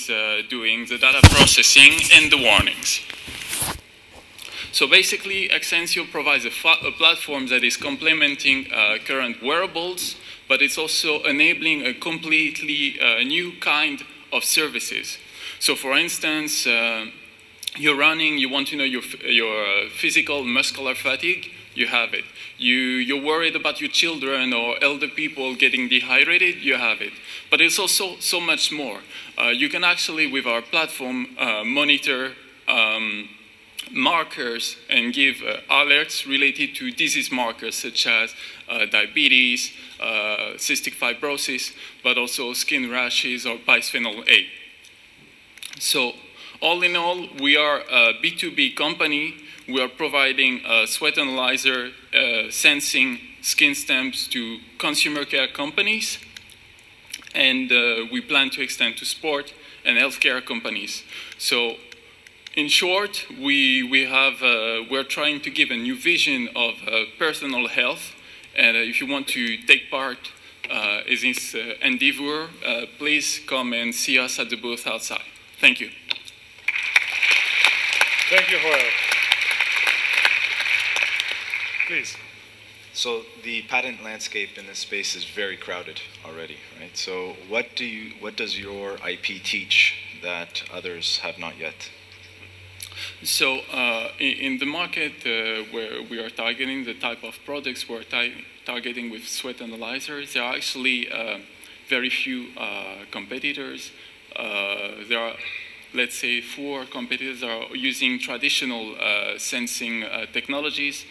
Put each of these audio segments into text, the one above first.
is doing the data processing and the warnings. So basically, Exensio provides a platform that is complementing current wearables, but it's also enabling a completely new kind of services. So for instance, you're running, you want to know your physical muscular fatigue, you have it. You're worried about your children or elder people getting dehydrated, you have it. But it's also so much more. You can actually, with our platform, monitor markers and give alerts related to disease markers such as diabetes, cystic fibrosis, but also skin rashes or bisphenol A. So all in all, we are a B2B company. We are providing sweat analyzer sensing skin stamps to consumer care companies, and we plan to extend to sport and healthcare companies. So in short, we're trying to give a new vision of personal health, and if you want to take part in this endeavor, please come and see us at the booth outside. Thank you. Thank you, Joel. Please. So the patent landscape in this space is very crowded already, right? So what does your IP teach that others have not yet? So in the market where we are targeting, the type of products we're targeting with sweat analyzers, there are actually very few competitors. There are, let's say, 4 competitors that are using traditional sensing technologies,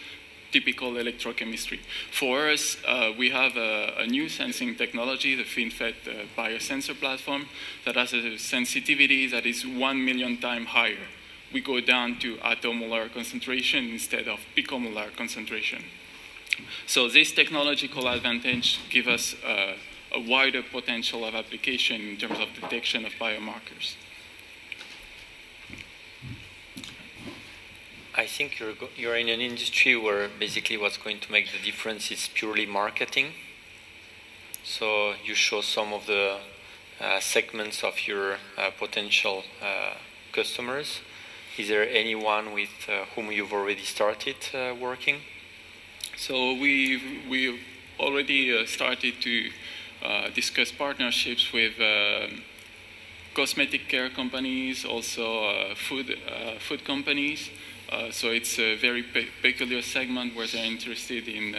typical electrochemistry. For us, we have a new sensing technology, the FinFET biosensor platform, that has a sensitivity that is 1 million times higher. We go down to attomolar concentration instead of picomolar concentration. So this technological advantage gives us a wider potential of application in terms of detection of biomarkers. I think you're in an industry where basically what's going to make the difference is purely marketing. So you show some of the segments of your potential customers. Is there anyone with whom you've already started working? So we've already started to discuss partnerships with cosmetic care companies, also food companies. So it's a very peculiar segment where they're interested in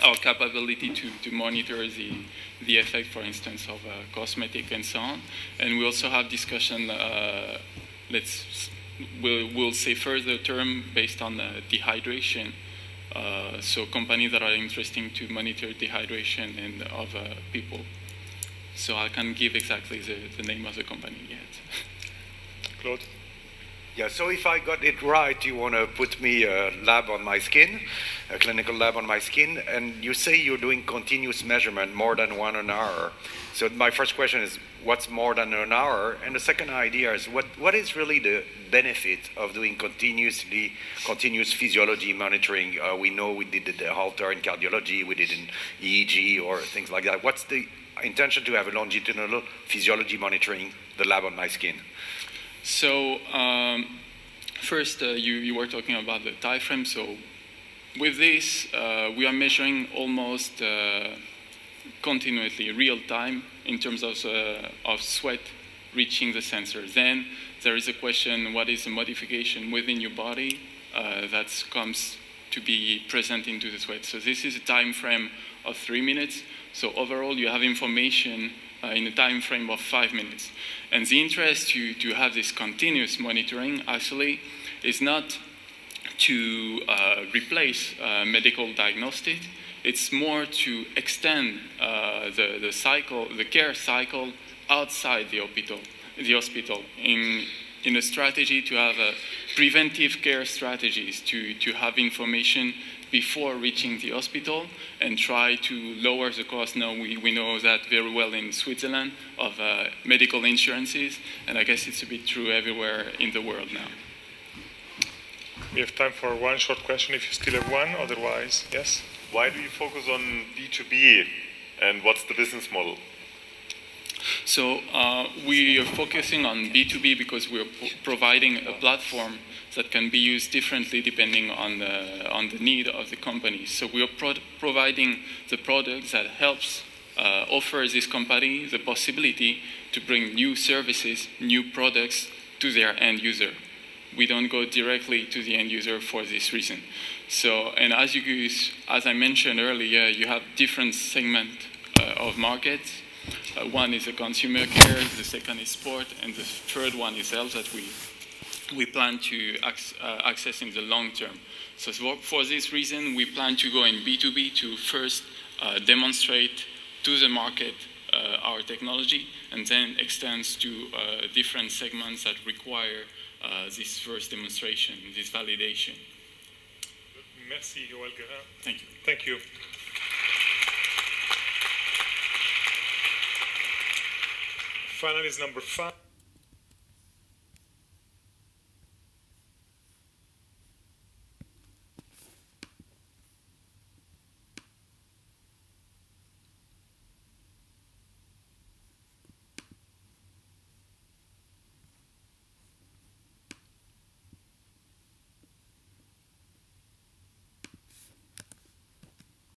our capability to monitor the effect, for instance, of cosmetic and so on. And we also have discussion, we'll say further term based on dehydration. So companies that are interested to monitor dehydration and of people. So I can't give exactly the name of the company yet. Claude? Yeah, so if I got it right, you want to put me a lab on my skin, a clinical lab on my skin, and you say you're doing continuous measurement more than 1 hour. So my first question is, what's more than an hour? And the second idea is, what is really the benefit of doing continuous physiology monitoring? We know we did the Holter in cardiology, we did in EEG or things like that. What's the intention to have a longitudinal physiology monitoring the lab on my skin? So first, you were talking about the time frame. So with this, we are measuring almost continuously, real time, in terms of sweat reaching the sensor. Then there is a question, what is the modification within your body that comes to be present into the sweat? So this is a time frame of 3 minutes. So overall, you have information in a time frame of 5 minutes. And the interest to have this continuous monitoring actually is not to replace medical diagnostic. It's more to extend the care cycle outside the hospital in a strategy to have preventive care strategies to have information before reaching the hospital and try to lower the cost. Now we know that very well in Switzerland of medical insurances, and I guess it's a bit true everywhere in the world now. We have time for one short question if you still have one, otherwise, yes? Why do you focus on B2B and what's the business model? So we are focusing on B2B because we're providing a platform that can be used differently depending on the need of the company. So we are providing the product that helps offer this company the possibility to bring new services, new products to their end user. We don't go directly to the end user for this reason. So, and as I mentioned earlier, you have different segments of markets. One is a consumer care, the second is sport, and the third one is health that we plan to access in the long term. So for this reason, we plan to go in B2B to first demonstrate to the market our technology, and then extends to different segments that require this first demonstration, this validation. Merci, Holger. Thank you. Thank you. Finalist number 5.